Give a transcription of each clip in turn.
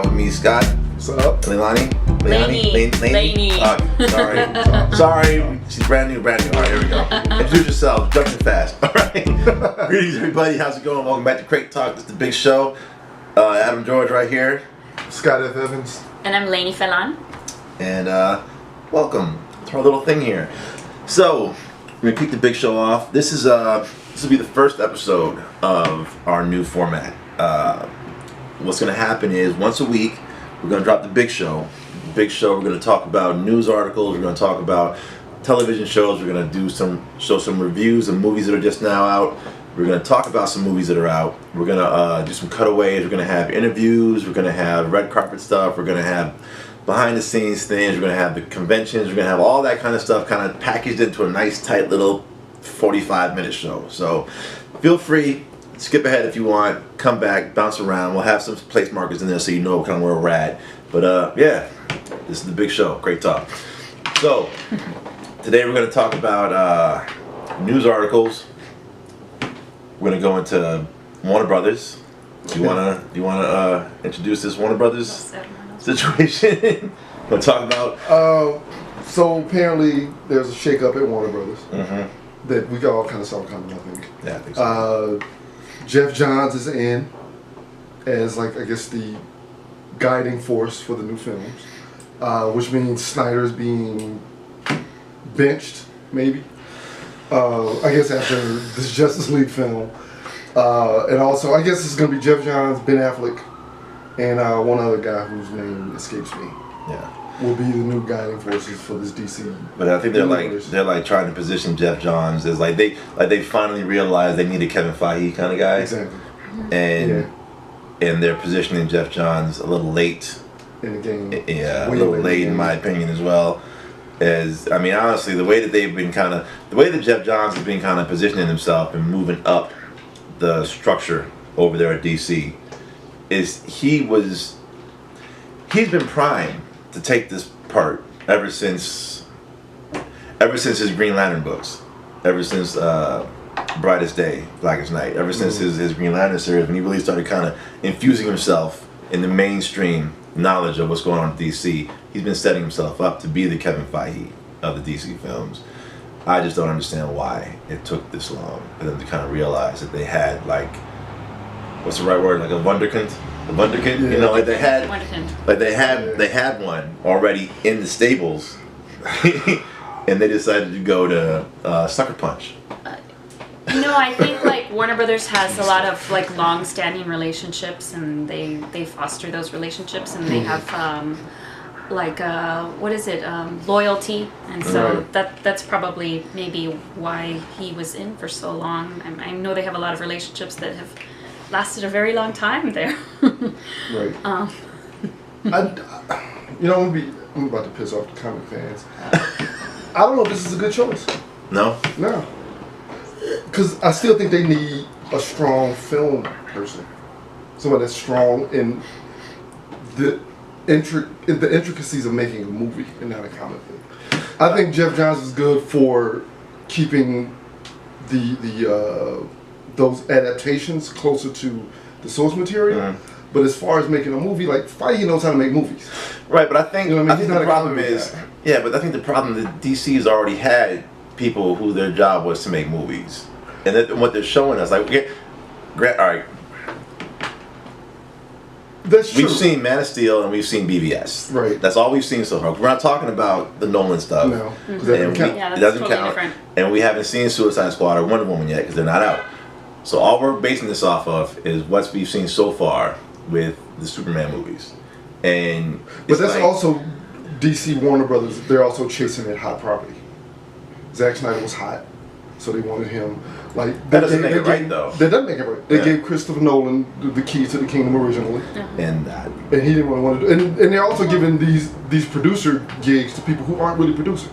With me, Scott. What's up? Lainnie. Lainnie. Sorry. She's brand new. All right, here we go. Introduce yourself. Jumping fast. All right. Greetings, everybody. How's it going? Welcome back to Crate Talk. This is the big show. Adam George right here. Scott F. Evans. And I'm Lainnie Felon. And welcome to our little thing here. So, we're gonna kick the big show off. This will be the first episode of our new format. What's going to happen is once a week we're going to drop the big show. We're going to talk about news articles. We're going to talk about television shows. We're going to show some reviews of movies that are just now out. We're going to talk about some movies that are out. We're going to do some cutaways. We're going to have interviews. We're going to have red carpet stuff. We're going to have behind the scenes things. We're going to have the conventions. We're going to have all that kind of stuff kind of packaged into a nice tight little 45-minute show. So feel free. Skip ahead if you want, come back, bounce around. We'll have some place markers in there so you know kind of where we're at. But yeah, this is the big show. Great talk. So today we're going to talk about news articles. We're going to go into Warner Brothers. Do you want to introduce this Warner Brothers situation? We'll talk about. So apparently there's a shakeup at Warner Brothers that we all kind of saw coming. I think. Yeah, I think so. Geoff Johns is in as I guess the guiding force for the new films, which means Snyder's being benched, maybe. I guess after this Justice League film, and also I guess it's gonna be Geoff Johns, Ben Affleck, and one other guy whose name escapes me. Yeah. Will be the new guiding forces for this DC. But I think they're like trying to position Geoff Johns as like they finally realized they need a Kevin Feige kind of guy. Exactly. And they're positioning Geoff Johns a little late in the game. Yeah, a little late in my opinion as well. As I mean, honestly, the way that Geoff Johns has been kind of positioning himself and moving up the structure over there at DC is he's been primed to take this part ever since his Green Lantern books, ever since Brightest Day, Blackest Night, ever since his Green Lantern series, when he really started kind of infusing himself in the mainstream knowledge of what's going on in DC. He's been setting himself up to be the Kevin Feige of the DC films. I just don't understand why it took this long for them to kind of realize that they had what's the right word, like a wunderkind? The Wunderkind, you know, like they had one already in the stables, and they decided to go to Sucker Punch. I think Warner Brothers has a lot of long-standing relationships, and they foster those relationships, and they have loyalty, and so that's probably maybe why he was in for so long. I know they have a lot of relationships that have lasted a very long time there. Right. I'm about to piss off the comic fans. I don't know if this is a good choice. No? No. Because I still think they need a strong film person. Someone that's strong in the intricacies of making a movie and not a comic book. I think Geoff Johns is good for keeping those adaptations closer to the source material, but as far as making a movie, Feige knows how to make movies. Right, but I think the problem is, guy. I think the problem that DC has already had people who their job was to make movies, and what they're showing us, all right, that's true. We've seen Man of Steel and we've seen BVS. Right. That's all we've seen so far. We're not talking about the Nolan stuff. No, that doesn't count. Yeah, it doesn't totally count. Different. And we haven't seen Suicide Squad or Wonder Woman yet because they're not out. So all we're basing this off of is what we've seen so far with the Superman movies. But that's also DC Warner Brothers. They're also chasing that hot property. Zack Snyder was hot, so they wanted him. That doesn't make it right, though. That doesn't make it right. They gave Christopher Nolan the keys to the kingdom originally, and he didn't want to do it. And they're also giving these producer gigs to people who aren't really producers.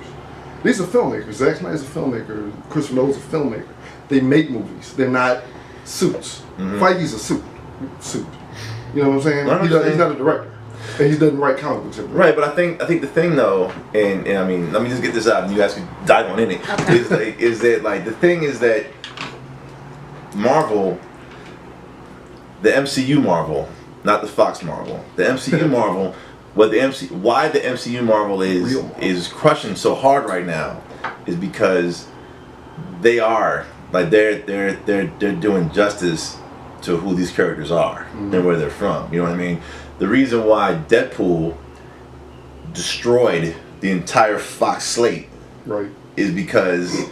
These are filmmakers. Zack Snyder's a filmmaker. Christopher Nolan's a filmmaker. They make movies. They're not suits. Feige's a suit. You know what I'm saying? He's not a director. And he doesn't write comic books anymore. Right, but I think the thing though, and I mean, let me just get this out, and you guys can dive on in it. Okay. Is that the thing is that Marvel, the MCU Marvel, not the Fox Marvel. The MCU Marvel. Why the MCU Marvel is crushing so hard right now is because they are like they're doing justice to who these characters are and where they're from. You know what I mean? The reason why Deadpool destroyed the entire Fox slate is because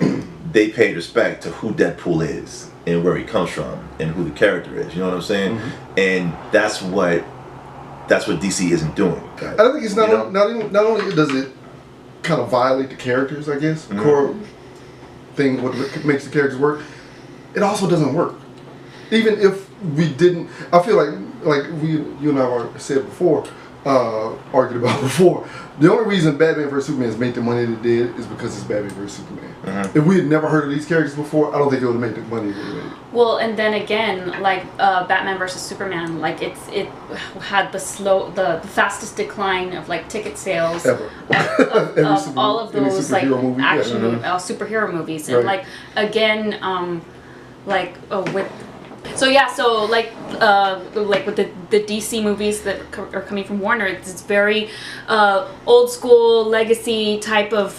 they paid respect to who Deadpool is and where he comes from and who the character is. You know what I'm saying? And that's what DC isn't doing. I don't think it's not only does it kind of violate the characters, I guess, core thing what makes the characters work, it also doesn't work. Even if we didn't, I feel like you and I have said before, argued about before, the only reason Batman vs Superman has made the money it did is because it's Batman vs Superman. If we had never heard of these characters before, I don't think it would have made the money it would have made. Well, and then again, like Batman vs Superman, like it had the fastest decline of like ticket sales ever of all of those like movie. action superhero movies, and like again, with. So like with the DC movies that are coming from Warner, it's very old school legacy type of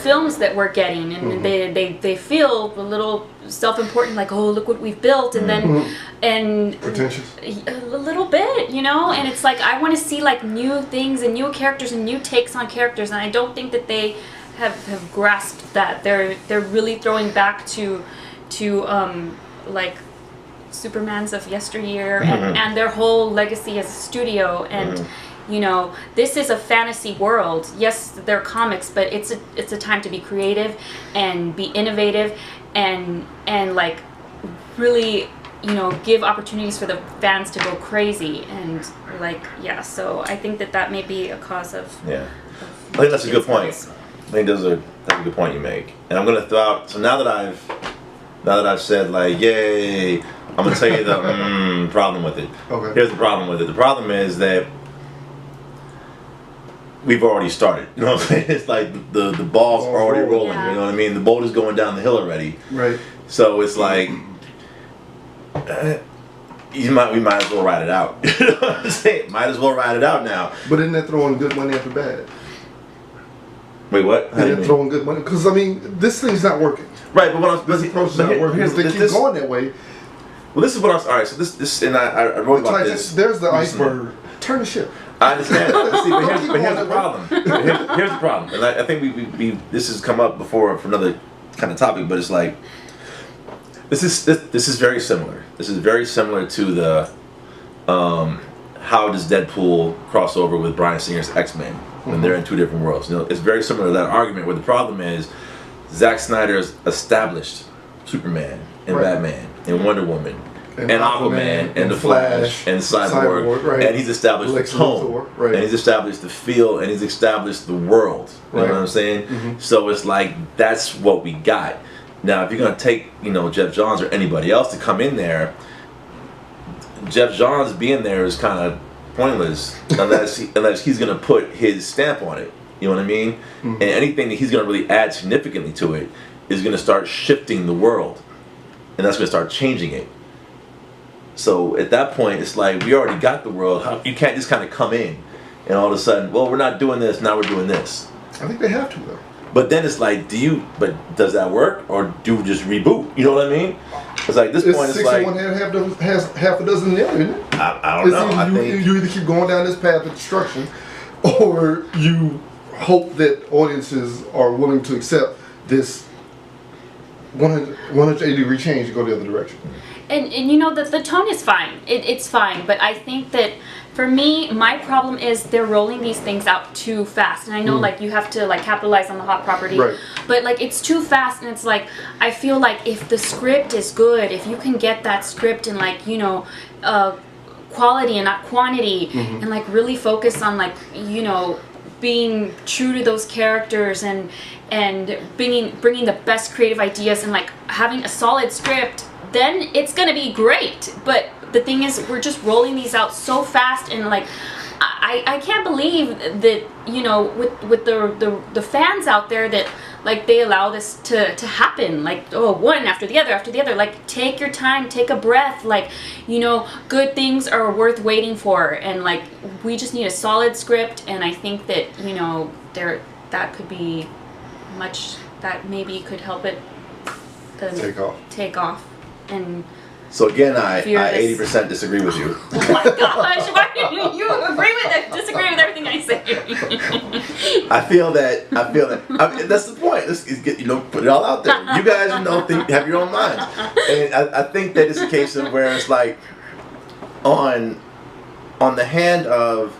films that we're getting, and they feel a little self-important, like, oh, look what we've built, and then and pretentious a little bit, you know, and it's like I want to see like new things and new characters and new takes on characters, and I don't think that they have grasped that. They're really throwing back to like Supermans of yesteryear and their whole legacy as a studio, and you know, this is a fantasy world. Yes, they're comics, but it's a time to be creative and be innovative and like really, you know, give opportunities for the fans to go crazy, and like so I think that may be a cause of I think that's a good point. I think that's a good point you make, and I'm gonna throw out. So now that I've said like yay, I'm gonna tell you the problem with it. Okay. Here's the problem with it. The problem is that we've already started. You know what I'm saying? It's like the ball's already rolling. Yeah. You know what I mean? The boat is going down the hill already. Right. So it's like we might as well ride it out. You know what I'm saying? Might as well ride it out now. But isn't that throwing good money after bad? Wait, what? Isn't that throwing good money? Because I mean, this thing's not working. Right, but what I'm This approach is not working. If they keep going that way. Well, this is what I'm. All right, so this, and I wrote about this. There's the iceberg. Turn the ship. I understand. See, but here's the problem. Here's the problem, and I think we this has come up before for another kind of topic, but it's like this is very similar. This is very similar to the how does Deadpool cross over with Bryan Singer's X-Men when they're in two different worlds? You know, it's very similar to that argument where the problem is Zack Snyder's established Superman and Batman and Wonder Woman and Aquaman and the Flash and Cyborg, and he's established the tone, and he's established the feel, and he's established the world. You know what I'm saying? So it's like that's what we got. Now, if you're gonna take Geoff Johns or anybody else to come in there, Geoff Johns being there is kind of pointless unless he's gonna put his stamp on it. You know what I mean? And anything that he's gonna really add significantly to it is gonna start shifting the world, and that's gonna start changing it. So at that point, it's like we already got the world. You can't just kind of come in and all of a sudden, well, we're not doing this, now we're doing this. I think they have to though. But then it's like, does that work, or do we just reboot? You know what I mean? It's like this point, it's like 6 in one hand, half a dozen in the other, isn't it? I don't know. I think you either keep going down this path of destruction, or you hope that audiences are willing to accept this 180-degree change and go the other direction. And you know, the tone is fine. It's fine. But I think that for me, my problem is they're rolling these things out too fast. And I know like you have to like capitalize on the hot property. Right. But like it's too fast, and it's like I feel like if the script is good, if you can get that script and like, quality and not quantity, and like really focus on like, being true to those characters and bringing the best creative ideas and like having a solid script, then it's gonna be great. But the thing is, we're just rolling these out so fast, and like I can't believe that with the fans out there that like they allow this to happen, like, oh, one after the other. Like, take your time, take a breath. Like, you know, good things are worth waiting for, and like we just need a solid script. And I think that, you know, that could be much that maybe could help it take off. And so again, I 80% disagree with you. Oh my gosh, why do you agree with it? Disagree with everything I say? I feel that. I mean, that's the point. Let's get, you know, put it all out there. You guys, you know, have your own minds, and I think that it's a case of where it's like on the hand of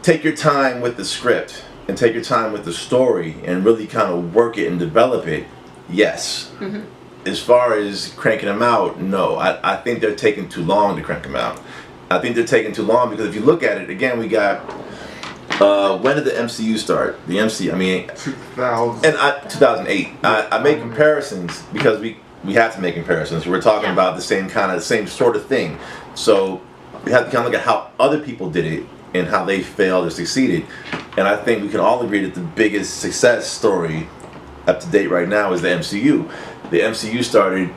take your time with the script and take your time with the story and really kind of work it and develop it. Yes. Mm-hmm. As far as cranking them out, no. I think they're taking too long to crank them out. I think they're taking too long because if you look at it, again, we got, when did the MCU start? The MC, I mean, 2008. I make comparisons because we have to make comparisons. We're talking about the same sort of thing. So we have to kind of look at how other people did it and how they failed or succeeded. And I think we can all agree that the biggest success story up to date right now is the MCU. The MCU started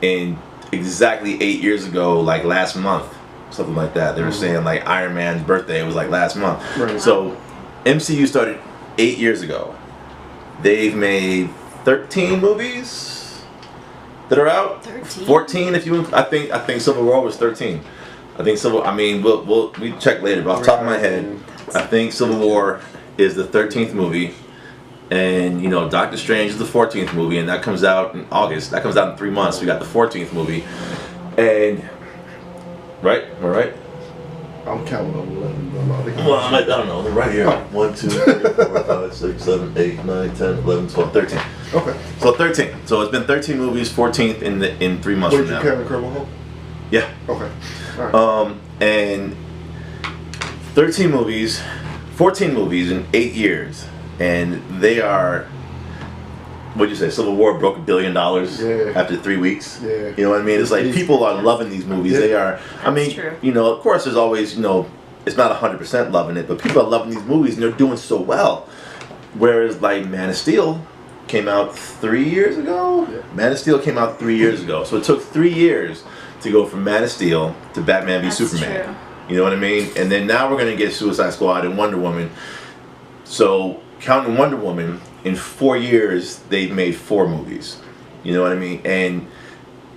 in exactly 8 years ago, like last month, something like that. They were saying like Iron Man's birthday was like last month. Right. So MCU started 8 years ago. They've made 13 movies that are out. 13. 14 if you. I think Civil War was 13. I think we check later, but off the top of my head, I think Civil War is the 13th movie. And, you know, Doctor Strange is the 14th movie, and that comes out in August. That comes out in 3 months. We got the 14th movie. And, right? Am I right? I'm counting on 11. Well, I don't know. They're right here. 1, 2, 3, 4, 5, 6, 7, 8, 9, 10, 11, 12, 13. Okay. So 13. So it's been 13 movies, 14th in 3 months from now. Wait, you count Incredible Hulk? Yeah. Okay. All right. And 13 movies, 14 movies in 8 years. And they are, what'd you say, Civil War broke $1 billion after 3 weeks? Yeah. You know what I mean? It's like people are loving these movies. Yeah. They are, I mean, you know, of course there's always, you know, it's not 100% loving it, but people are loving these movies and they're doing so well. Whereas like Man of Steel came out 3 years ago? Yeah. Man of Steel came out 3 years ago. So it took 3 years to go from Man of Steel to Batman v Superman. True. You know what I mean? And then now we're going to get Suicide Squad and Wonder Woman. So counting Wonder Woman, in 4 years they've made 4 movies. You know what I mean? And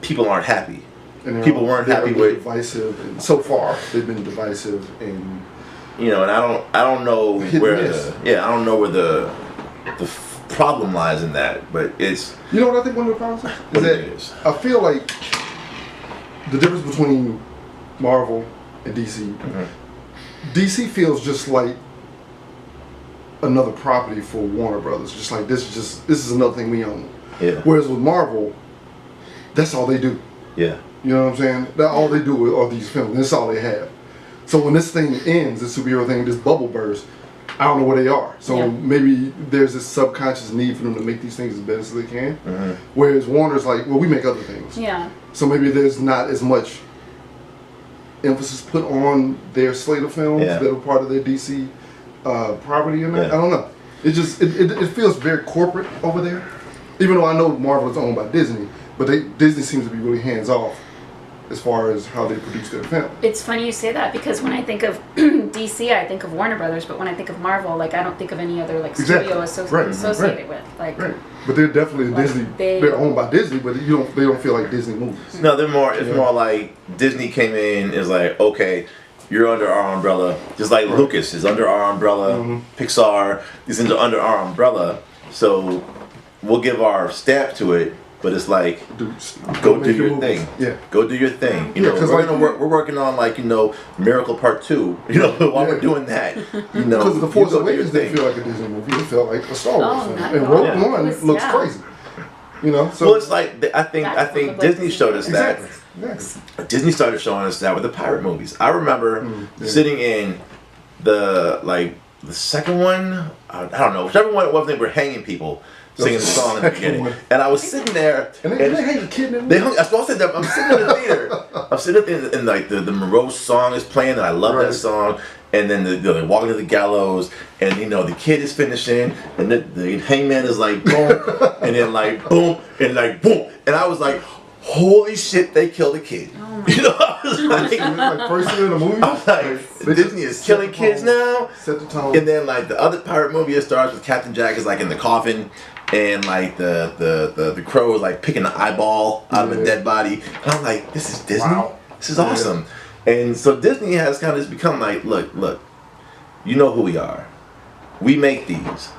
people aren't happy. And people weren't happy with divisive. And so far, they've been divisive and you know. And I don't know where the problem lies in that. But it's, you know what I think one of the problems is I feel like the difference between Marvel and DC. Mm-hmm. DC feels just like another property for Warner Brothers. Just like this is another thing we own. Yeah. Whereas with Marvel, that's all they do. Yeah. You know what I'm saying? That all they do are these films. That's all they have. So when this thing ends, this superhero thing, this bubble burst, I don't know where they are. So maybe there's this subconscious need for them to make these things as best as they can. Mm-hmm. Whereas Warner's like, well, we make other things. Yeah. So maybe there's not as much emphasis put on their slate of films that are part of their DC property in that. I don't know. It just it feels very corporate over there. Even though I know Marvel is owned by Disney, but Disney seems to be really hands off as far as how they produce their film. It's funny you say that because when I think of DC, I think of Warner Brothers, but when I think of Marvel, like I don't think of any other like studio associated with. Like, but they're definitely like Disney. They're owned by Disney, but they don't feel like Disney movies. No, they're more. It's more like Disney came in is like, okay, you're under our umbrella, just like Lucas is under our umbrella. Mm-hmm. Pixar is under our umbrella, so we'll give our stamp to it. But it's like, go do your thing. Yeah. Go do your thing. You know, we're working on like, you know, Miracle Part 2. You know, while we're doing that, you know, because The Force Awakens didn't feel like a Disney movie. It felt like a Star Wars film. And Rogue One looks crazy. You know, so well, it's like I think Disney showed us that. Exactly. Disney started showing us that with the pirate movies. I remember sitting in the second one. I don't know, whichever one it was. They were hanging people. Singing the song in the beginning, and I was sitting there, and they hang a kid in there. I'm sitting in the theater. I'm sitting there, and like the Morose song is playing, and I love that song. and then they're walking to the gallows, and the kid is finishing, and the hangman is like boom, and then like boom, and like boom, and I was like, holy shit, they killed a kid. Oh I was like, first scene in the movie. I was like, Disney is killing kids now. Set the tone. And then like the other pirate movie, it starts with Captain Jack is like in the coffin, and like the crow is like picking the eyeball out of a dead body. And I'm like, this is Disney. Wow. This is awesome. And so Disney has kind of just become like, look, you know who we are. We make these,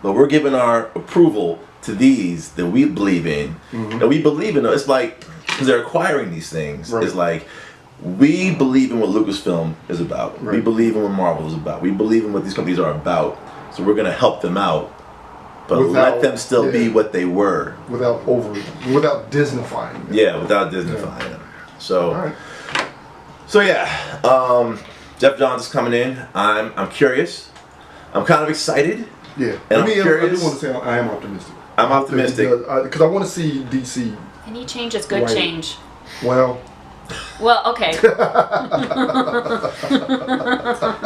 but we're giving our approval to these that we believe in, and we believe in them. It's like, because they're acquiring these things. Right. It's like, we believe in what Lucasfilm is about. Right. We believe in what Marvel is about. We believe in what these companies are about. So we're going to help them out, but let them still be what they were. Without Disneyfying them. Yeah, without Disneyfying them. So, All right. so yeah, Geoff Johns is coming in. I'm curious. I'm kind of excited. Yeah. And I do curious. want to say I am optimistic. I'm optimistic. Because I want to see DC. Any change is good Right. change. Well, Okay.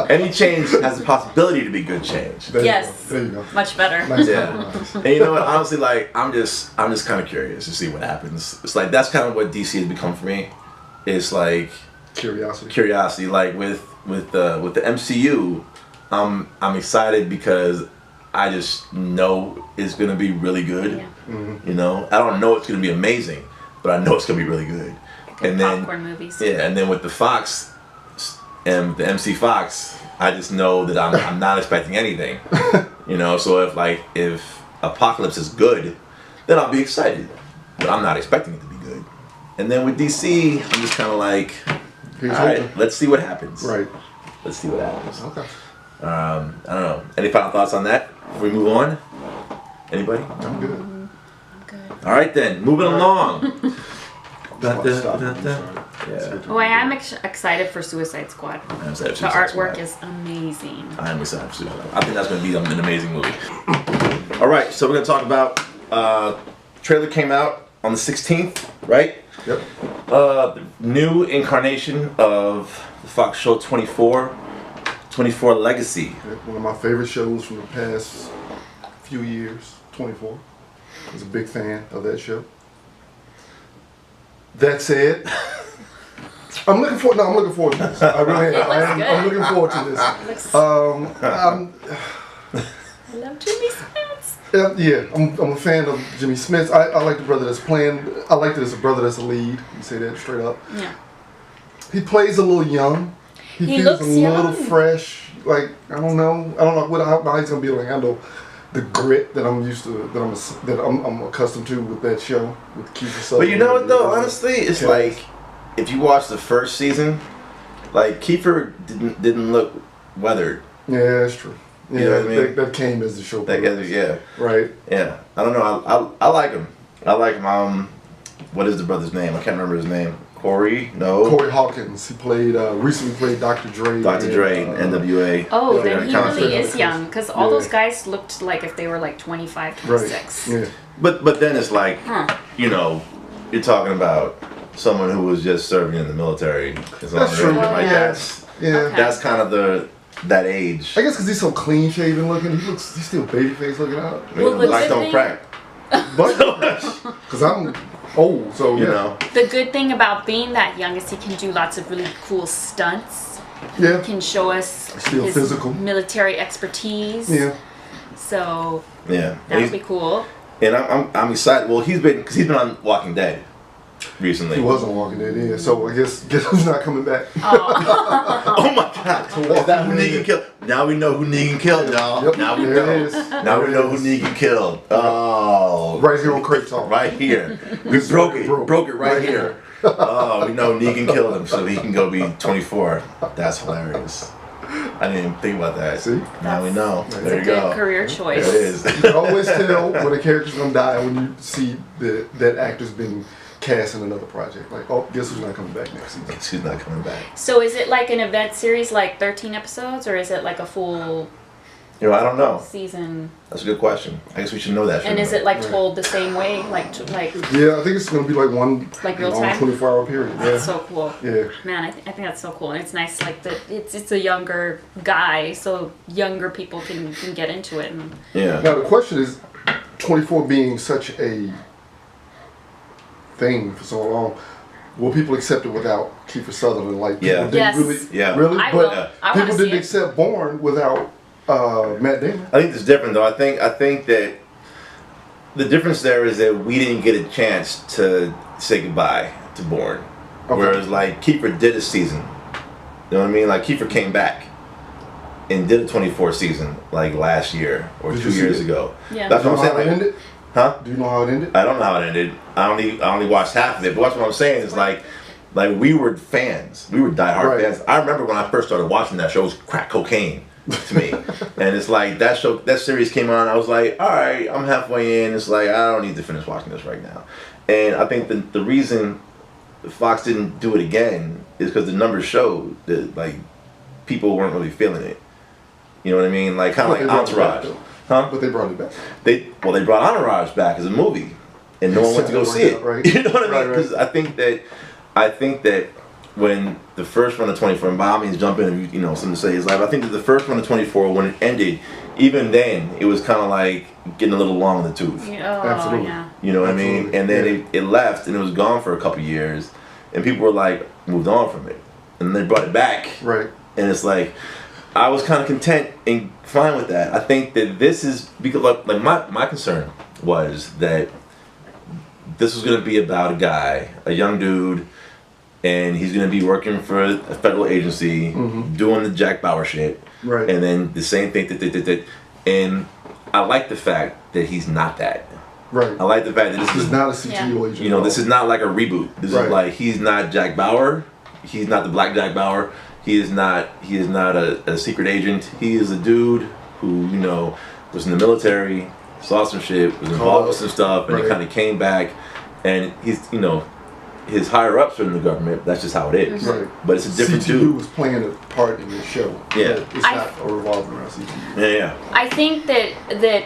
Any change has the possibility to be good change. there Yes. you go. There you go. Much better. Nice Yeah. compromise. And you know what? Honestly, like I'm just kind of curious to see what happens. It's like that's kind of what DC has become for me. It's like Curiosity. Like with the MCU, I'm excited because I just know it's gonna be really good. Yeah. I don't know it's gonna be amazing, but I know it's gonna be really good. And then Popcorn movies. yeah, and then with the Fox and the MC Fox, I just know that I'm not expecting anything. So if Apocalypse is good, then I'll be excited. But I'm not expecting it to be good. And then with DC, I'm just kind of like, Here's all right, hoping. let's see what happens. Right. Let's see what happens. Okay. I don't know. Any final thoughts on that before we move on? Anybody? I'm good. I'm good. All right then, moving along. Stop. Yeah. Oh, I am excited for Suicide Squad. I'm excited for The Suicide artwork Squad. is amazing. I am excited for Suicide Squad. I think that's going to be an amazing movie. All right, so we're going to talk about trailer came out on the 16th, right? Yep. The new incarnation of the Fox show 24 Legacy. One of my favorite shows from the past few years, 24. I was a big fan of that show. That said, I'm looking forward to this. I really am. I'm looking forward to this. I love Jimmy Smith. Yeah, I'm a fan of Jimmy Smith. I like the brother that's playing. I like that it's a brother that's a lead. You say that straight up. Yeah. He plays a little young. He feels looks a little young. fresh. Like I don't know how he's gonna be able to handle the grit that I'm used to, that I'm accustomed to with that show with Kiefer But Sutherland. you know what though, honestly, it's Yeah. like if you watch the first season, like Kiefer didn't look weathered. Yeah, that's true. Yeah, You know what I mean? that came as the show. That guy, progressed. yeah, Right. yeah. I don't know. I like him. I like him. What is the brother's name? I can't remember his name. Corey? No. Corey Hawkins. He played recently played Dr. Dre. Dr. Dre, NWA. Oh, Yeah, then he kind of really fit. is young because all Yeah. those guys looked like if they were like 25, Right. 26. Yeah. But then it's like, Huh. you're talking about someone who was just serving in the military. That's true. Like Yeah. that's Okay. that's kind of that age. I guess because he's so clean shaven looking, he's still baby face looking out. Well, the Black good don't thing- crack. But because I'm old, so You yeah. know. The good thing about being that young is he can do lots of really cool stunts. Yeah. Can show us Still his physical. military expertise. Yeah. So Yeah. that would be cool. And I'm excited. Well, he's been on Walking Dead recently. He wasn't Walking Dead, yeah. So I guess who's not coming back? Oh my God! Is that who Negan killed? Now we know who Negan killed, y'all. Yep, Now we there know. it is. Now we There know it who is. Negan killed. Oh, Right here on Crate Talk. right here. We broke it. Broke it right here. Oh, we know Negan killed him, so he can go be 24. That's hilarious. I didn't even think about that. See? Now we know. It's There a you good go. career choice. There it is. You can always tell when a character's gonna die when you see that actor's been cast in another project. Like, oh, guess who's not coming back next season? She's not coming back. So is it like an event series, like 13 episodes, or is it like a full I don't know. season? That's a good question. I guess we should know that. And is it like told the same way, like Yeah, I think it's gonna be like one real time, 24-hour period. Yeah. That's so cool. Yeah. Man, I think that's so cool, and it's nice like that. It's a younger guy, so younger people can get into it. And Yeah. Now the question is, 24 being such a thing for so long, will people accept it without Kiefer Sutherland? Like, people didn't Yes. really, Yeah. really, I but will. I wanna people see didn't it. accept Bourne without Matt Damon. I think it's different though. I think that the difference there is that we didn't get a chance to say goodbye to Bourne, whereas like Kiefer did a season. You know what I mean? Like Kiefer came back and did a 24 season like last year or Did 2 you see years it? ago. Yeah. That's Do you what know I'm how it saying. Like, ended? huh? Do you know how it ended? I don't know how it ended. I only watched half of it. But what I'm saying is like we were fans. We were diehard Right. fans. I remember when I first started watching that show, it was crack cocaine to me. And it's like that series came on. I was like, all right, I'm halfway in. It's like I don't need to finish watching this right now. And I think the reason Fox didn't do it again is because the numbers showed that like people weren't really feeling it. You know what I mean? Like kind of But like they brought it back, Entourage. though. Huh? But they brought it back. They brought Entourage back as a movie, and no one went to go see it. Right. You know what I mean? Right, right. Because I think that when the first run of 24, and by all means jump in if you know something to say is like I think that the first run of 24 when it ended, even then it was kind of like getting a little long in the tooth. yeah, Absolutely. yeah. You know what I mean? Absolutely. And then Yeah. it left and it was gone for a couple years, and people were like moved on from it, and they brought it back. Right. And it's like, I was kind of content and fine with that. I think that this is, because like my concern was that this was going to be about a guy, a young dude, and he's going to be working for a federal agency, doing the Jack Bauer shit. Right. And then the same thing, and I like the fact that he's not that. Right. I like the fact that this This is is not a CTU agent. you know, this is not like a reboot. This Right. is like he's not Jack Bauer. He's not the Black Jack Bauer. He is not a secret agent. He is a dude who, you know, was in the military, saw some shit, was involved with some stuff, and he Right. kind of came back. And he's, you know, his higher ups are in the government. That's just how it is. Right. But it's a different CTU dude. was playing a part in the show. Yeah. But it's not a revolving around CTU. Yeah. I think that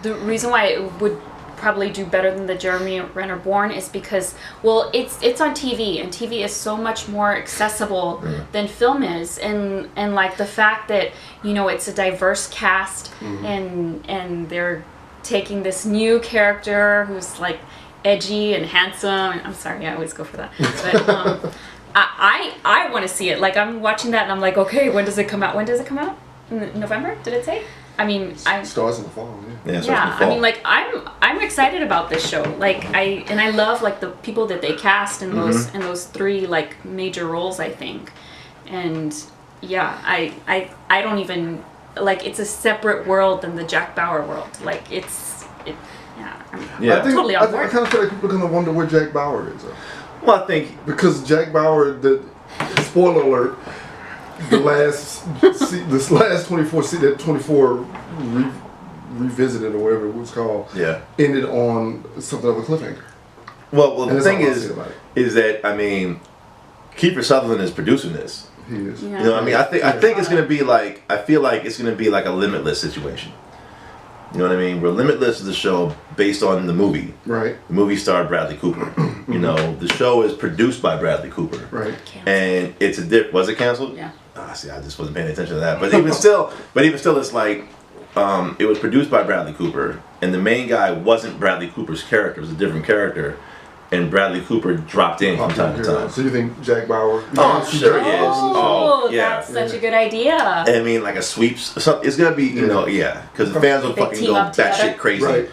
the reason why it would probably do better than the Jeremy Renner Bourne is because, well, it's on TV, and TV is so much more accessible than film is, and like the fact that, you know, it's a diverse cast, and they're taking this new character who's like edgy and handsome. I'm sorry, I always go for that, but I want to see it. Like, I'm watching that and I'm like, okay, when does it come out? When does it come out? In November? Did it say? I mean, Stars in the fall, yeah. Yeah. So yeah, I mean, like I'm excited about this show. Like I love like the people that they cast in those three like major roles, I think. And yeah, I don't even like, it's a separate world than the Jack Bauer world. Like I'm Yeah. I totally on I board. kind of feel like people are gonna wonder where Jack Bauer is. Well, I think Because Jack Bauer, the spoiler alert, this last 24 that 24 revisited or whatever it was called, ended on something of a cliffhanger. Well, And the that's thing all I'll say about it. is that I mean, Kiefer Sutherland is producing this. He is. Yeah. You know what I mean? I think it's gonna be like, I feel like it's gonna be like a Limitless situation. You know what I mean? Where Limitless is the show based on the movie. Right. The movie starred Bradley Cooper. You know, the show is produced by Bradley Cooper. Right. And it's was it canceled? Yeah. See, I just wasn't paying attention to that. But even still, it's like, it was produced by Bradley Cooper, and the main guy wasn't Bradley Cooper's character; it was a different character, and Bradley Cooper dropped in from time to time. So you think Jack Bauer? Oh, I'm sure he is. Oh, Oh, yeah. that's such a good idea. I mean, like a sweeps. It's gonna be, you know, because the fans will They fucking team go up together. batshit crazy. Right.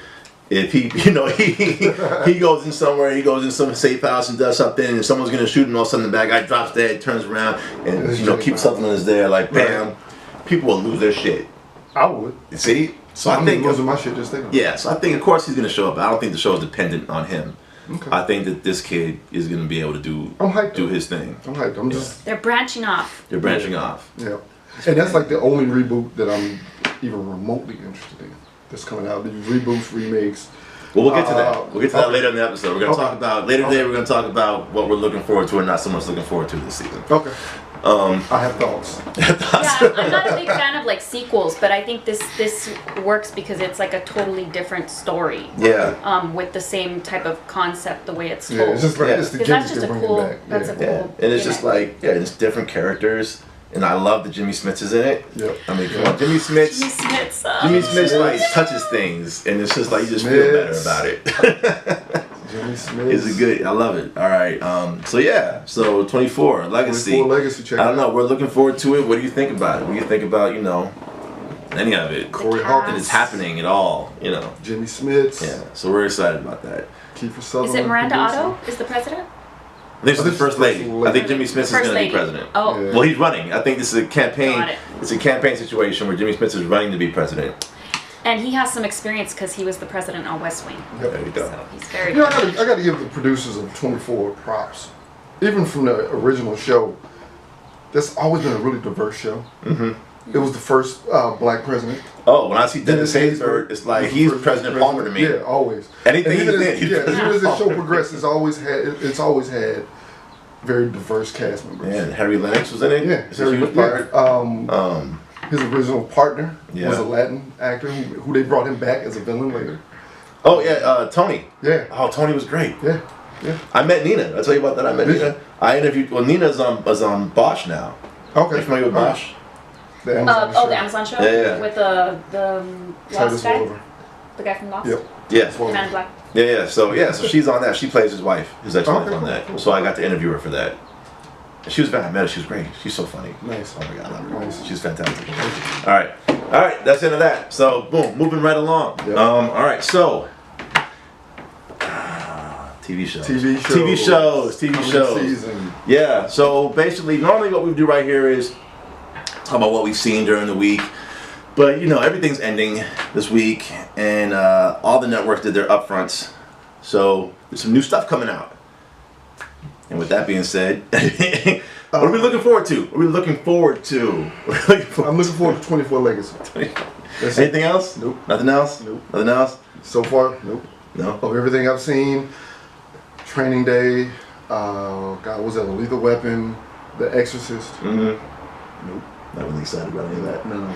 If he, you know, he goes in somewhere, he goes in some safe house and does something, and someone's gonna shoot him, all of a sudden the bad guy drops dead, turns around, and you know, keeps something is there, like bam, people will lose their shit. I would. You see? So I'm I think, losing my shit just thinking. yeah. So I think, of course, he's gonna show up. I don't think the show is dependent on him. Okay. I think that this kid is gonna be able to do I'm hyped. his thing. I'm hyped. I'm just They're branching off. They're branching off. yeah. And that's like the only reboot that I'm even remotely interested in. That's coming out. These reboots, remakes. Well, we'll get to that. We'll get to that okay. later in the episode. We're gonna Okay. talk about later today. We're gonna talk about what we're looking forward to and not so much looking forward to this season. Okay. I have thoughts. Yeah, I'm not a big fan of like sequels, but I think this works because it's like a totally different story. Yeah. With the same type of concept, the way it's told. Yeah, it's just like it's the Because gimmick that's just they're a bringing cool. back. That's yeah. a cool. Yeah, and it's just gimmick. like it's different characters, and I love that Jimmy Smits is in it. Yep. I mean, come on, Jimmy Smits. Jimmy Smits. Jimmy Smits like touches things, and it's just like you just feel better about it. Jimmy Smith Is it good? I love it. All right. So yeah. So 24 Legacy. 24 Legacy. Check I don't it know. out. We're looking forward to it. What do you think about it? What do you think about any of it? Corey cast. That Hawkins, it's happening at all. Jimmy Smits, Yeah. So we're excited about that. Kiefer Sutherland. Is it Miranda producing. Otto? Is the president? I think she's the first lady. I think Jimmy Smith is First going to be lady. president. Oh. Yeah. Well, he's running. I think this is a campaign. Got it. It's a campaign situation where Jimmy Smith is running to be president. And he has some experience because he was the president on West Wing. Yep. There you go. So he's very. I got to give the producers of 24 props. Even from the original show, that's always been a really diverse show. Mm-hmm. It was the first black president. Oh, when I see Dennis Haysbert, it's like he's President Palmer to me. Yeah, always. Anything And even he's as- in, he's yeah, even President as the show Palmer. progressed, it's always had very diverse cast members. Yeah, and Harry Lennox was in it. Yeah, It's a huge part. His original partner Yeah. was a Latin actor who they brought him back as a villain later. Oh yeah, Tony. Yeah, Oh, Tony was great. yeah, yeah. I met Nina. I'll tell you about that. I met Did Nina. I interviewed. Well, Nina's was on Bosch now. Okay. You familiar with All right. Bosch? The Amazon show. The Amazon show. Yeah, yeah. With the Titus Lost guy, Welliver. the guy from Lost. Yep. Yeah. The man in black. Yeah. So she's on that. She plays his wife, his ex-wife Okay, on that. cool. So I got to interview her for that. And she was bad. I met her. She was great. She's so funny. Nice. Oh my god, I love her. Nice. She's fantastic. All right. That's the end of that. So boom, moving right along. Yep. All right. So. TV shows. TV shows. Season. Yeah, so basically, normally what we do right here is talk about what we've seen during the week. But, everything's ending this week, and all the networks did their upfronts. So there's some new stuff coming out. And with that being said, what are we looking forward to? What are we looking forward to? I'm looking forward to 24 Legacy. That's it. Anything else? Nope. Nothing else? Nope. Nothing else? So far, nope. No? Of everything I've seen, Training Day, God, was that a Lethal Weapon, The Exorcist? Mm-hmm. Nope. Not really excited about any of that. No.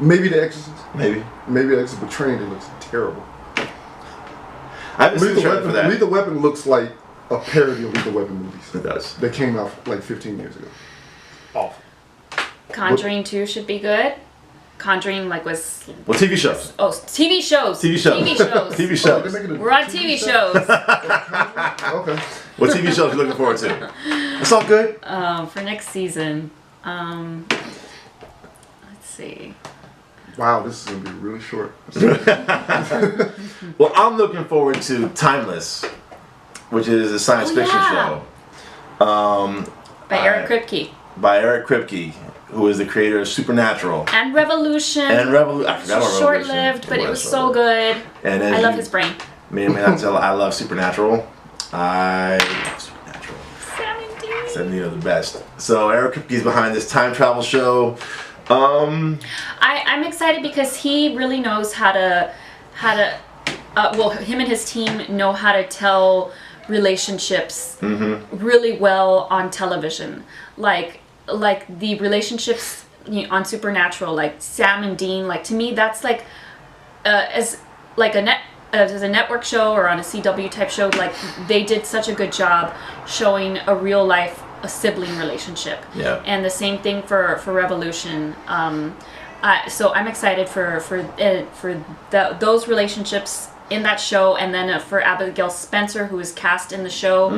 Maybe The Exorcist. Maybe. Maybe The Exorcist, but Training Day looks terrible. I haven't seen the trailer for that. Lethal Weapon looks like a parody of Lethal Weapon movies. It does. That came out like 15 years ago. Awful. Conjuring 2 should be good. Conjuring was Well, TV shows. TV shows. TV shows. TV shows. TV Oh, shows. they're making a We're on TV shows. Okay. What TV shows are you looking forward to? It's all good. For next season. Let's see. Wow, this is going to be really short. Well, I'm looking forward to Timeless, which is a science fiction yeah. show. By Eric Kripke. By Eric Kripke, who is the creator of Supernatural. And Revolution. And Revolution. I forgot about Revolution. Short-lived, but it was so good. And I love his brain. May or may not tell, I love Supernatural. I love Supernatural. Sam They're the best. So Eric Kripke's behind this time travel show. I'm excited because he really knows how to him and his team know how to tell relationships really well on television. Like the relationships on Supernatural, like Sam and Dean. Like, to me, that's like as a network show or on a CW type show. Like, they did such a good job showing a sibling relationship. Yeah. And the same thing for Revolution. So I'm excited for those relationships in that show, and then for Abigail Spencer, who is cast in the show.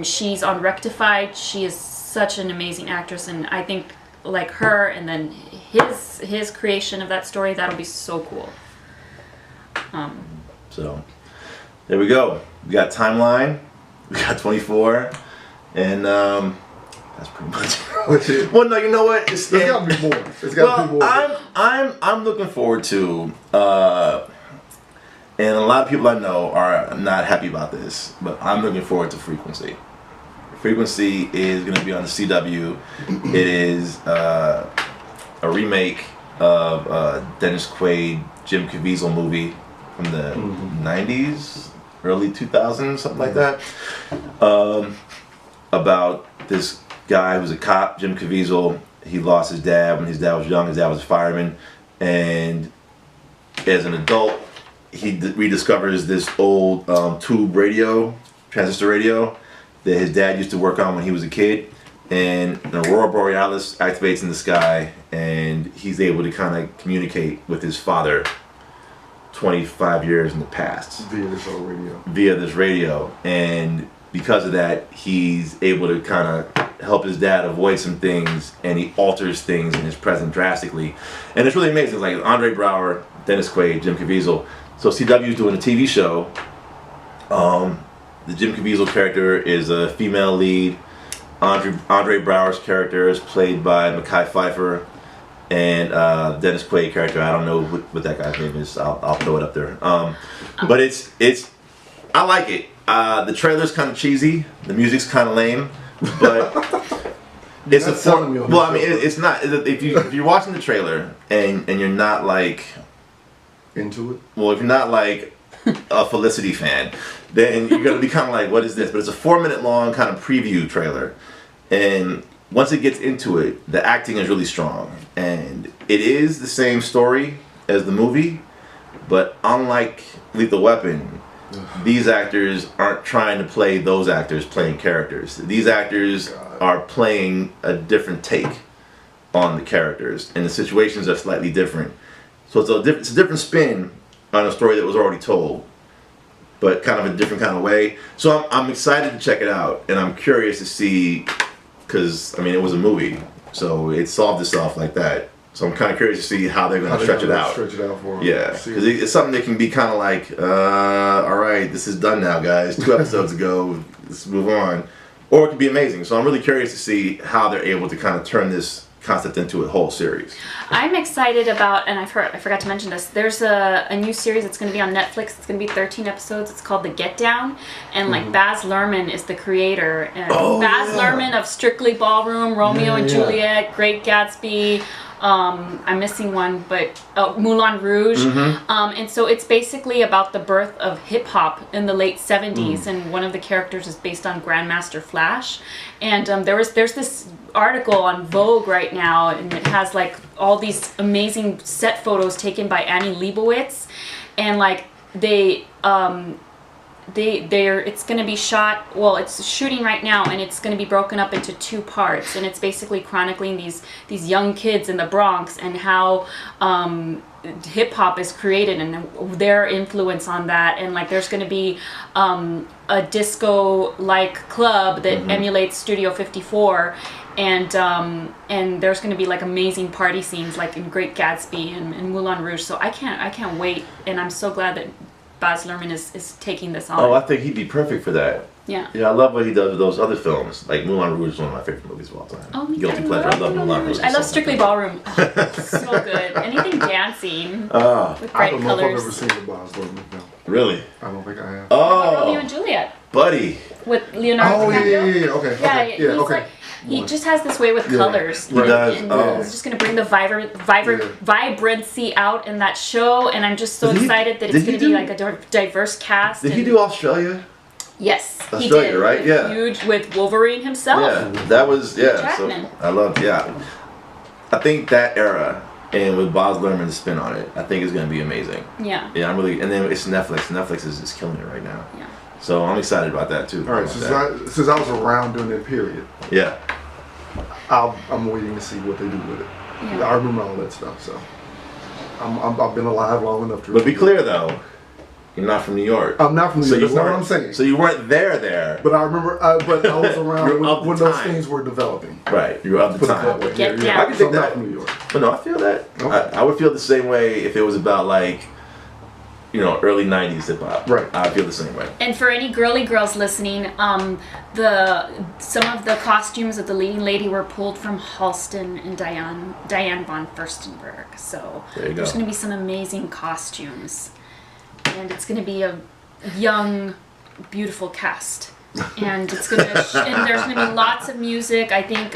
She's on Rectified. She is such an amazing actress, and I think like her, and then his creation of that story, that'll be so cool. So there we go. We got Timeline. We got 24, and that's pretty much it. Well, no, you know what? There's got to be more. There's got to be more. I'm looking forward to, and a lot of people I know are not happy about this, but I'm looking forward to Frequency. Frequency is going to be on the CW. It is a remake of Dennis Quaid, Jim Caviezel movie from the 90s, early 2000s, something like that, about this guy who's a cop, Jim Caviezel. He lost his dad when his dad was young. His dad was a fireman, and as an adult, he rediscovers this old tube radio, transistor radio, that his dad used to work on when he was a kid. And an aurora borealis activates in the sky, and he's able to kind of communicate with his father 25 years in the past. Via this radio. And because of that, he's able to kind of help his dad avoid some things, and he alters things in his present drastically. And it's really amazing. It's like Andre Braugher, Dennis Quaid, Jim Caviezel. So CW's doing a TV show. The Jim Caviezel character is a female lead. Andre Braugher's character is played by Mekhi Phifer, and Dennis Quaid character, I don't know what that guy's name is. I'll throw it up there. But it's I like it. The trailer's kind of cheesy. The music's kind of lame, but it's well, I mean, it's not. If you're watching the trailer and you're not like into it. Well, if you're not like a Felicity fan, then you're gonna be kind of like, what is this? But it's a 4-minute long kind of preview trailer, and once it gets into it, the acting is really strong, and it is the same story as the movie, but unlike Lethal Weapon, these actors aren't trying to play those actors playing characters. These actors are playing a different take on the characters, and the situations are slightly different. So it's a different spin on a story that was already told, but kind of a different kind of way. So I'm excited to check it out, and I'm curious to see, because I mean, it was a movie, so it solved itself like that. So I'm kind of curious to see how they're going to stretch it out. Stretch it out for them. Yeah, because it's something that can be kind of like, all right, this is done now, guys. 2 episodes ago, let's move on. Or it can be amazing. So I'm really curious to see how they're able to kind of turn this concept into a whole series. I'm excited about, and I forgot to mention this, there's a new series that's going to be on Netflix. It's going to be 13 episodes. It's called The Get Down, and like Baz Luhrmann is the creator. And Baz Luhrmann of Strictly Ballroom, Romeo and Juliet, Great Gatsby, I'm missing one, but Moulin Rouge. And so it's basically about the birth of hip hop in the late 70s, and one of the characters is based on Grandmaster Flash. And there's this article on Vogue right now, and it has like all these amazing set photos taken by Annie Leibovitz, and like it's going to be shot, well, it's shooting right now, and it's going to be broken up into 2 parts, and it's basically chronicling these young kids in the Bronx and how hip hop is created and their influence on that. And like there's going to be a disco like club that emulates Studio 54, and there's going to be like amazing party scenes like in Great Gatsby and Moulin Rouge. So I can't wait, and I'm so glad that Baz Luhrmann is taking this on. Oh, I think he'd be perfect for that. Yeah. Yeah, I love what he does with those other films. Like Moulin Rouge is one of my favorite movies of all time. Oh, Guilty pleasure. I love Moulin Rouge. I love Strictly Ballroom. Oh, so good. Anything dancing with I bright don't know colors. if I've ever seen the Baz Luhrmann film. Really? I don't think I have. Romeo and Juliet Buddy. with Leonardo DiCaprio. Okay. Yeah, Okay. he's Okay. like, he just has this way with colors. He does. And he's just going to bring the vibrancy out in that show, and I'm just so excited that it's going to be like a diverse cast. Did he do Australia? Yes, he Australia, did. right? Yeah. Huge with Wolverine himself. Yeah, that was, so Jackman. I loved, I think that era, and with Baz Luhrmann's spin on it, I think it's going to be amazing. Yeah. Yeah, I'm really, and then it's Netflix. Netflix is just killing it right now. Yeah. So I'm excited about that too. All right, since I was around during that period, Yeah. I'm waiting to see what they do with it. Yeah. I remember all that stuff, so I've been alive long enough to. But be clear though, you're not from New York. I'm not from New York. That's not what I'm saying. So you weren't there. But I remember, but I was around when those things were developing. Right, you were of the time. Get down. I can So think I'm not that. from New York. But no, I feel that. Okay. I would feel the same way if it was about like, early '90s hip hop. Right. I feel the same way. And for any girly girls listening, some of the costumes of the leading lady were pulled from Halston and Diane von Furstenberg. So There you there's go. going to be some amazing costumes, and it's going to be a young, beautiful cast. And it's gonna and there's gonna be lots of music. I think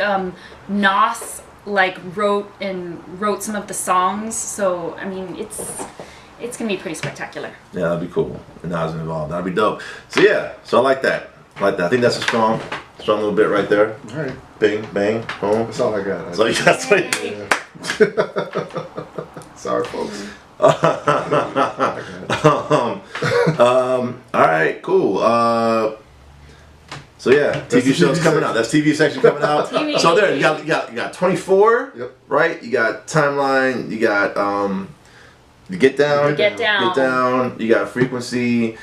Nas wrote some of the songs. So I mean it's gonna be pretty spectacular. Yeah, that'd be cool. And I was involved. That'd be dope. So yeah, I like that. I think that's a strong little bit right there. All right. Bing, bang, boom. That's all I got. So that's what. Yeah. Sorry, folks. All right, cool. So yeah, TV shows coming out. That's TV section coming out. TV. So there, you got 24. Yep. Right. You got Timeline. You got the Get Down. Get Down. You got Frequency.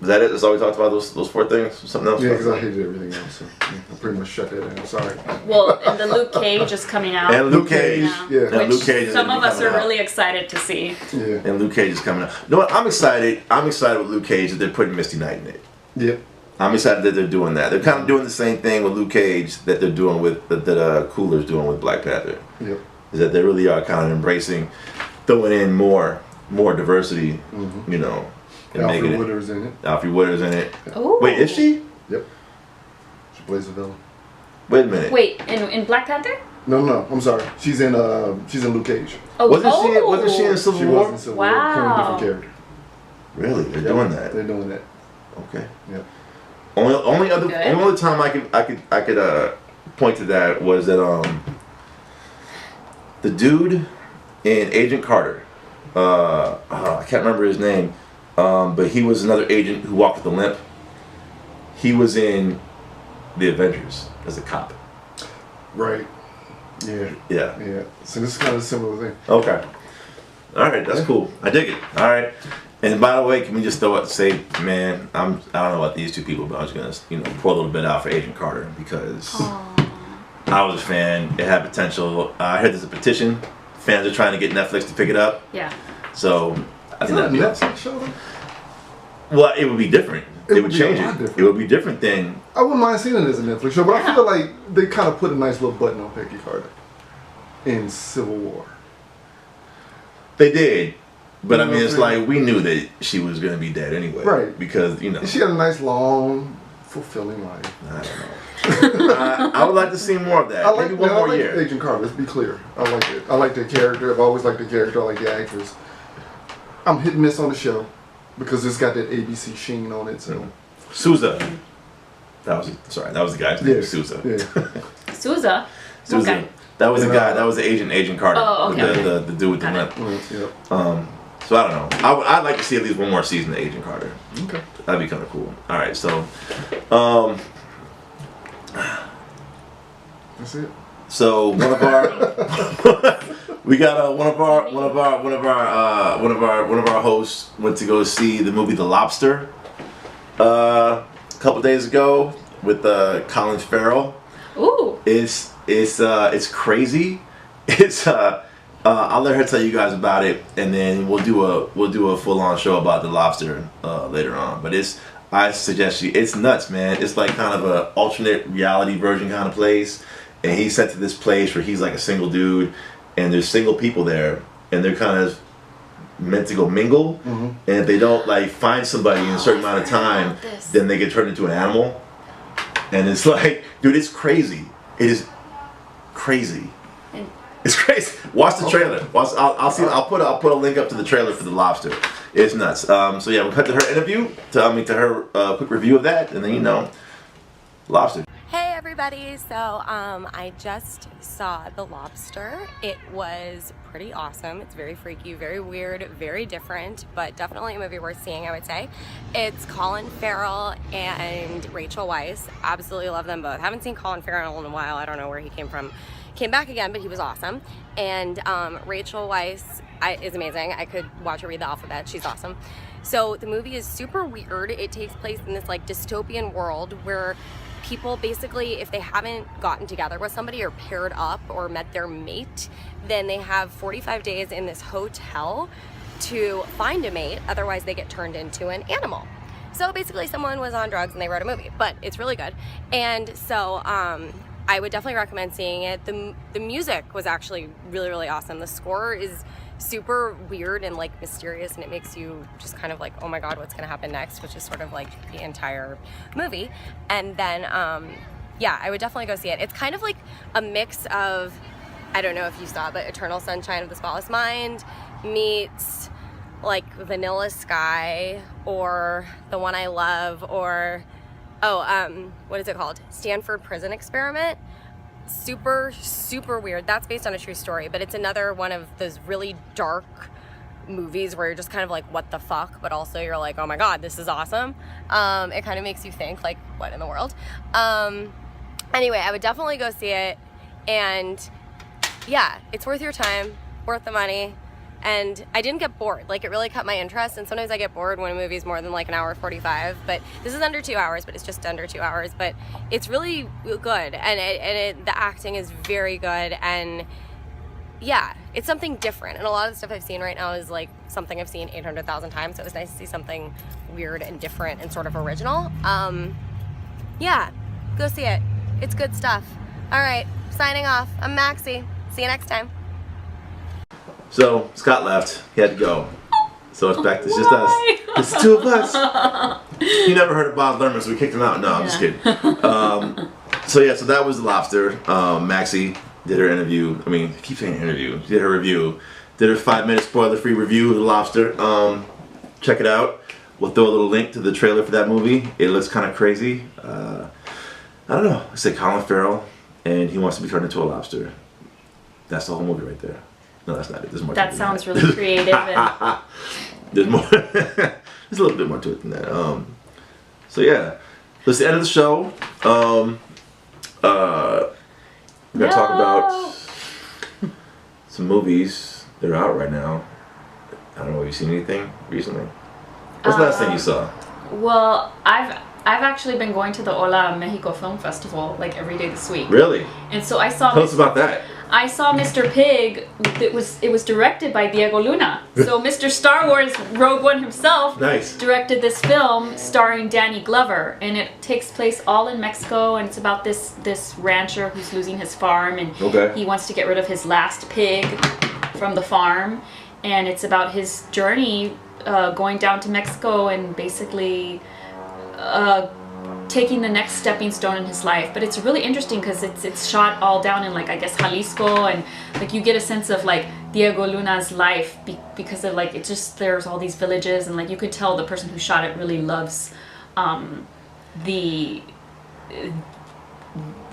Is that it? That's all we talked about. Those 4 things. Something else? Yeah, because I hated everything else. So I pretty much shut that down. Sorry. Well, and the Luke Cage is coming out. And Luke Cage. Yeah. And Luke Cage is Some gonna of be us are coming out. really excited to see. Yeah. And Luke Cage is coming out. You know what? I'm excited. I'm excited with Luke Cage that they're putting Misty Knight in it. Yep. I'm excited that they're doing that. They're kind of doing the same thing with Luke Cage that they're doing with that Cooler's doing with Black Panther. Yep. Is that they really are kind of embracing, throwing in more diversity. You know, and Alfred making Woodard's in it. Alfred Woodard's in it. Ooh. Wait, is she? Yep. She plays the villain. Wait a minute. Wait, in Black Panther? No. I'm sorry. She's in Luke Cage. Oh, Wasn't she in Civil She War? was in Civil War. Wow. Playing a different character. Really? They're Yep. doing that. They're doing that. Okay. Yep. Only other Good. time I could point to that was that the dude in Agent Carter. I can't remember his name, but he was another agent who walked with a limp. He was in the Avengers as a cop. Right. Yeah. Yeah. Yeah. So this is kind of a similar thing. Okay. All right, that's cool. I dig it. All right. And by the way, can we just say, man, I don't know about these 2 people, but I was gonna, pour a little bit out for Agent Carter because I was a fan. It had potential. I heard there's a petition. Fans are trying to get Netflix to pick it up. Yeah. So I think that'd be awesome. Netflix show though? Well, it would be different. It would be change a lot it. different. It would be different than. I wouldn't mind seeing it as a Netflix show, but I feel like they kind of put a nice little button on Peggy Carter in Civil War. They did. But I You know mean, what it's I'm saying? like we knew that she was going to be dead anyway. Right. Because, She had a nice, long, fulfilling life. I don't know. I would like to see more of that. Maybe one more year. Agent Carter. Let's be clear. I like it. I like the character. I've always liked the character. I like the actress. I'm hit and miss on the show because it's got that ABC sheen on it. So Sousa. That was the guy's name. yeah, Sousa. Yeah. Sousa. Sousa. Okay. That was the guy. That was the Agent Carter. Oh, okay. The dude with the Got limp. Yep. So I don't know. I'd like to see at least one more season of Agent Carter. Okay. That'd be kind of cool. All right, so. That's it. So one of our we got one of our hosts went to go see the movie The Lobster a couple days ago with Colin Farrell. Ooh. It's crazy. It's I'll let her tell you guys about it, and then we'll do a full on show about The Lobster later on. But I suggest it's nuts, man. It's like kind of a alternate reality version kind of place. And he's sent to this place where he's like a single dude, and there's single people there, and they're kind of meant to go mingle. Mm-hmm. And if they don't like find somebody in a certain amount of time, then they get turned into an animal. And it's like, dude, it's crazy. It is crazy. It's crazy. Watch the trailer. I'll put a link up to the trailer for The Lobster. It's nuts. So yeah, we'll cut to her interview. To her quick review of that, and then Lobster. Hey everybody, so I just saw The Lobster. It was pretty awesome. It's very freaky, very weird, very different, but definitely a movie worth seeing, I would say. It's Colin Farrell and Rachel Weisz. Absolutely love them both. Haven't seen Colin Farrell in a while. I don't know where he came from. Came back again, but he was awesome. And Rachel Weisz is amazing. I could watch her read the alphabet. She's awesome. So the movie is super weird. It takes place in this like dystopian world where people basically, if they haven't gotten together with somebody or paired up or met their mate, then they have 45 days in this hotel to find a mate. Otherwise they get turned into an animal. So basically someone was on drugs and they wrote a movie, but it's really good. And so I would definitely recommend seeing it. The music was actually really, really awesome. The score is super weird and like mysterious, and it makes you just kind of like, oh my god, what's gonna happen next, which is sort of like the entire movie. And then yeah, I would definitely go see it. It's kind of like a mix of, I don't know if you saw it, but Eternal Sunshine of the Spotless Mind meets like Vanilla Sky or The One I Love or What is it called? Stanford Prison Experiment. Super, super weird. That's based on a true story, but it's another one of those really dark movies where you're just kind of like, what the fuck? But also you're like, oh my God, this is awesome. It kind of makes you think, like, what in the world? Anyway, I would definitely go see it. And yeah, it's worth your time, worth the money. And I didn't get bored. Like, it really caught my interest. And sometimes I get bored when a movie's more than like an hour 45. But this is under 2 hours, but it's just under 2 hours. But it's really good. And the acting is very good. And yeah, it's something different. And a lot of the stuff I've seen right now is like something I've seen 800,000 times. So it was nice to see something weird and different and sort of original. Yeah, go see it. It's good stuff. All right, signing off. I'm Maxie. See you next time. So Scott left. He had to go. So it's back to just us. It's the two of us. He never heard of Bob Lerman, so we kicked him out. No, I'm just kidding. So that was The Lobster. Maxie did her interview. I mean, I keep saying interview. She did her review. Did her 5-minute spoiler-free review of The Lobster. Check it out. We'll throw a little link to the trailer for that movie. It looks kind of crazy. I don't know. I say Colin Farrell, and he wants to be turned into a lobster. That's the whole movie right there. No, that's not it. There's more. That sounds really creative. And... There's more. There's a little bit more to it than that. So yeah, that's the end of the show. We're gonna talk about some movies that are out right now. I don't know. Have you seen anything recently? What's the last thing you saw? Well, I've actually been going to the Hola Mexico Film Festival like every day this week. Really? And so I saw. Tell us about that. I saw Mr. Pig. It was directed by Diego Luna. So Mr. Star Wars Rogue One himself directed this film starring Danny Glover, and it takes place all in Mexico, and it's about this rancher who's losing his farm, and he wants to get rid of his last pig from the farm, and it's about his journey going down to Mexico and basically taking the next stepping stone in his life. But it's really interesting because it's shot all down in, like, I guess Jalisco, and like you get a sense of like Diego Luna's life because of like, it just, there's all these villages, and like you could tell the person who shot it really loves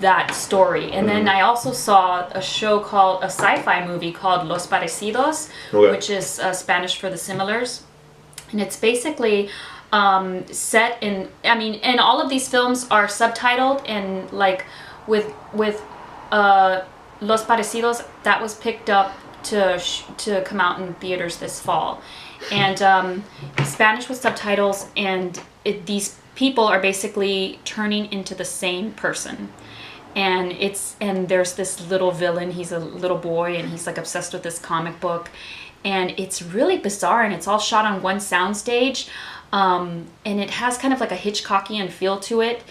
that story. And then I also saw a sci-fi movie called Los Parecidos, which is Spanish for the similars, and it's basically set in, I mean, and all of these films are subtitled, and like with Los Parecidos, that was picked up to come out in theaters this fall, and Spanish with subtitles, and these people are basically turning into the same person. And there's this little villain, he's a little boy, and he's like obsessed with this comic book, and it's really bizarre, and it's all shot on one soundstage. And it has kind of like a Hitchcockian feel to it.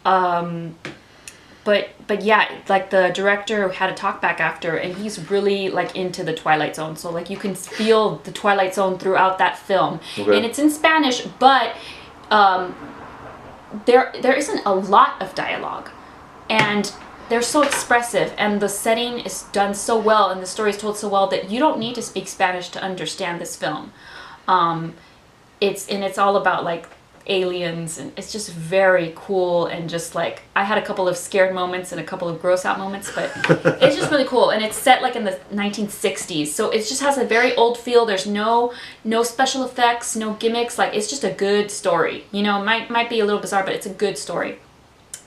But yeah, like the director had a talk back after, and he's really like into the Twilight Zone. So like you can feel the Twilight Zone throughout that film. And it's in Spanish, but there isn't a lot of dialogue. And they're so expressive, and the setting is done so well, and the story is told so well that you don't need to speak Spanish to understand this film. It's all about like aliens, and it's just very cool, and just like I had a couple of scared moments and a couple of gross out moments, but it's just really cool. And it's set like in the 1960s, so it just has a very old feel. There's no special effects, no gimmicks. Like, it's just a good story. You know, it might be a little bizarre, but it's a good story.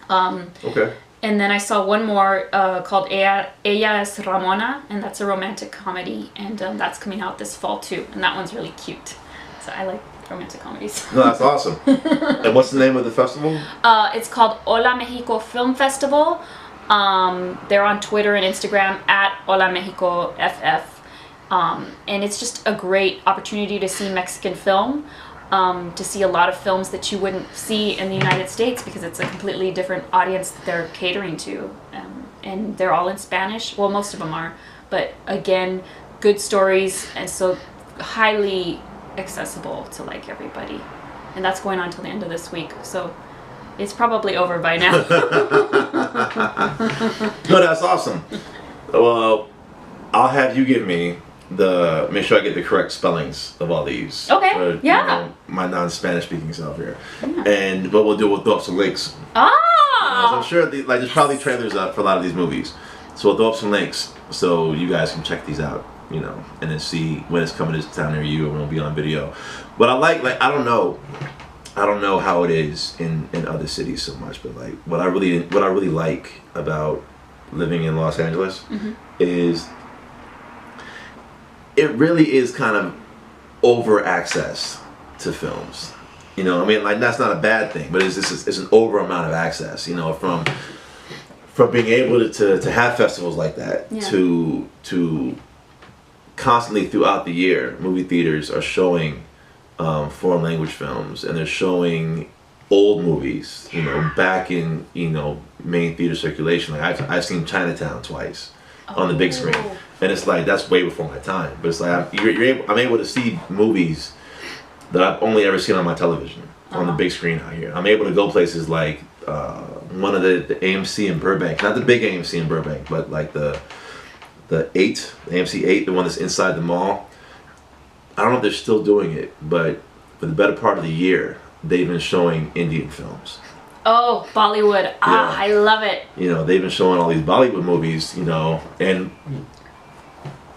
And then I saw one more called Ella es Ramona, and that's a romantic comedy, and that's coming out this fall too, and that one's really cute. So I like romantic comedies. No, that's awesome. And what's the name of the festival? It's called Hola Mexico Film Festival. They're on Twitter and Instagram at Hola Mexico FF. And it's just a great opportunity to see Mexican film, to see a lot of films that you wouldn't see in the United States, because it's a completely different audience that they're catering to. And they're all in Spanish. Well, most of them are. But again, good stories, and so highly accessible to like everybody. And that's going on till the end of this week, so it's probably over by now. No, that's awesome. Well, I'll have you give me make sure I get the correct spellings of all these. Okay, For, yeah. You know, my non-Spanish speaking self here. Yeah. And what we'll do, we'll throw up some links. So Ah. I'm sure there's probably trailers up for a lot of these movies. So we'll throw up some links so you guys can check these out, you know, and then see when it's coming to town near you and when it'll be on video. But I like I don't know how it is in other cities so much, but like what I really like about living in Los Angeles is it really is kind of over access to films. You know, I mean, like that's not a bad thing, but it's an over amount of access. You know, from being able to have festivals like that to constantly throughout the year, movie theaters are showing foreign language films, and they're showing old movies. You know, back in main theater circulation. Like I've seen Chinatown twice on the big screen, and it's like that's way before my time. But it's like I'm able to see movies that I've only ever seen on my television on the big screen out here. I'm able to go places like one of the AMC in Burbank, not the big AMC in Burbank, but like the AMC 8, the one that's inside the mall. I don't know if they're still doing it, but for the better part of the year, they've been showing Indian films. Oh, Bollywood. Ah, I love it. You know, they've been showing all these Bollywood movies, you know, and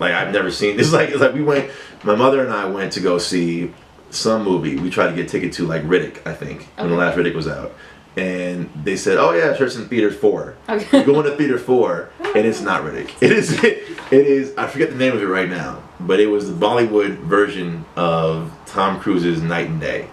like I've never seen this. It's like my mother and I went to go see some movie. We tried to get a ticket to like Riddick, I think, when the last Riddick was out. And they said, "Oh yeah, sure, it's in theater 4." Okay. You go into theater 4, and it's not Riddick. It is. I forget the name of it right now, but it was the Bollywood version of Tom Cruise's Night and Day,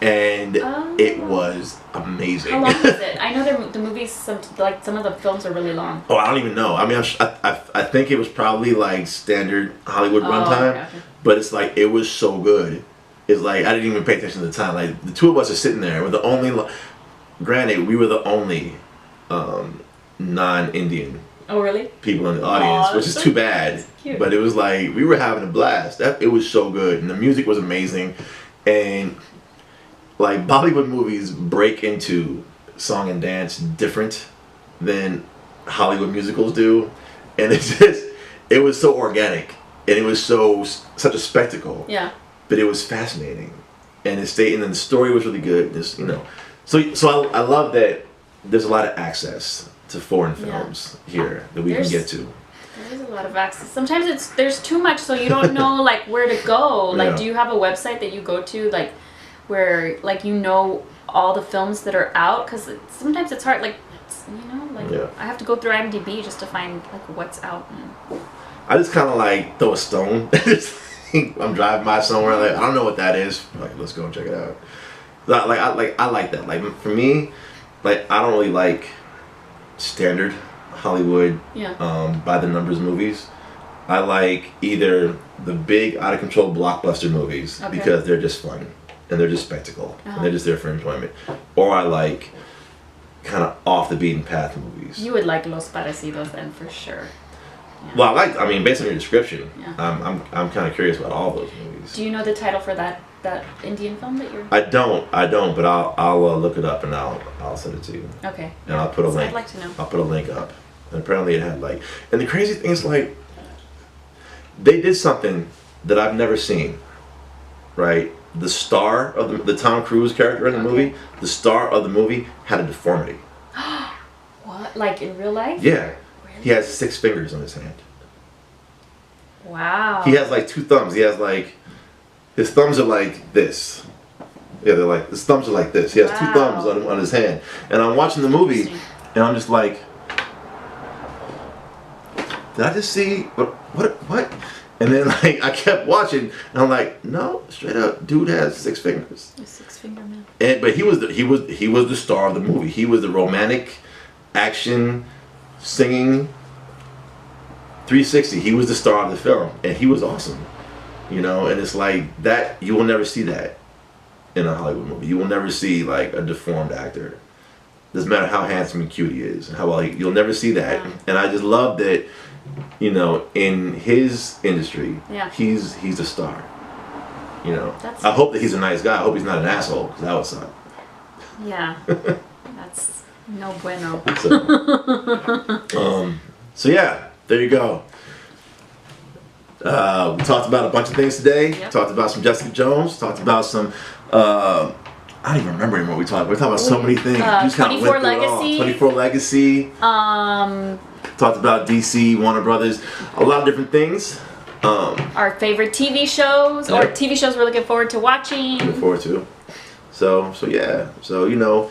and it was amazing. How long is it? I know the movies. Some of the films are really long. Oh, I don't even know. I mean, I think it was probably like standard Hollywood runtime, okay. but it's like it was so good. It's like I didn't even pay attention to the time. Like the two of us are sitting there. We're the only. Granted, we were the only non-Indian people in the audience, which is too bad. Cute. But it was like we were having a blast. It was so good, and the music was amazing. And like Bollywood movies break into song and dance different than Hollywood musicals do, and it was so organic, and it was such a spectacle. Yeah. But it was fascinating, and the story was really good. So I love that there's a lot of access to foreign films here that we can get to. There is a lot of access. Sometimes there's too much, so you don't know like where to go. Like, do you have a website that you go to, like where like all the films that are out? Because sometimes it's hard. Like I have to go through IMDb just to find like what's out. I just kind of like throw a stone. I'm driving by somewhere, like I don't know what that is. Like let's go and check it out. I like that. Like for me, like I don't really like standard Hollywood by the numbers movies. I like either the big out of control blockbuster movies because they're just fun and they're just spectacle and they're just there for enjoyment. Or I like kind of off the beaten path movies. You would like Los Parecidos then for sure. Yeah. Well, based on your description, I'm kind of curious about all those movies. Do you know the title for that Indian film that you're? I don't, but I'll look it up and I'll send it to you. Okay. And I'll put a link. I'd like to know. I'll put a link up. And apparently it had like, and the crazy thing is like, they did something that I've never seen. Right, the star of the Tom Cruise character in the movie, the star of the movie had a deformity. What? Like in real life? Yeah. He has 6 fingers on his hand. Wow. He has like 2 thumbs. He has like, his thumbs are like this. Yeah, his thumbs are like this. He has 2 thumbs on his hand. And I'm watching the movie, and I'm just like, did I just see, what? And then like, I kept watching, and I'm like, no, straight up, dude has 6 fingers. A 6-finger man. But he was the star of the movie. He was the romantic, action, singing 360. He was the star of the film, and he was awesome. You know, and it's like that, you will never see that in a Hollywood movie. You will never see like a deformed actor. Doesn't matter how handsome and cute he is, how well you'll never see that. Yeah. And I just love that, you know, in his industry, he's a star. You know, I hope that he's a nice guy. I hope he's not an asshole, because that would suck. Yeah, that's no bueno. So yeah, there you go. We talked about a bunch of things today. Yep. Talked about some Jessica Jones. Talked about some. I don't even remember anymore. We talked about so many things. We just kinda 24 went through it all. Legacy. 24 Legacy. Talked about DC, Warner Brothers, a lot of different things. Our favorite TV shows, or TV shows we're looking forward to watching. Looking forward to. So yeah. So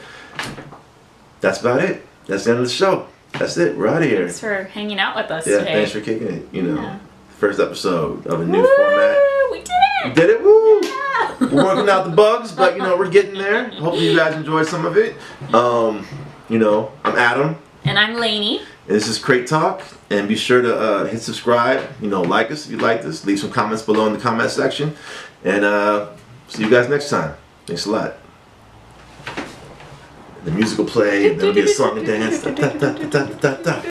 that's about it. That's the end of the show. That's it. We're out of here. Thanks for hanging out with us Yeah, today. thanks for kicking it. Yeah. First episode of a new Woo! format. We did it! We did it. Woo! Yeah. We're working out the bugs, but we're getting there. Hopefully you guys enjoyed some of it. I'm Adam. And I'm Lainnie. And this is Crate Talk. And be sure to hit subscribe. Like us if you liked us. Leave some comments below in the comment section. And see you guys next time. Thanks a lot. The music will play, and there'll be a song and dance. Da, da, da, da, da, da.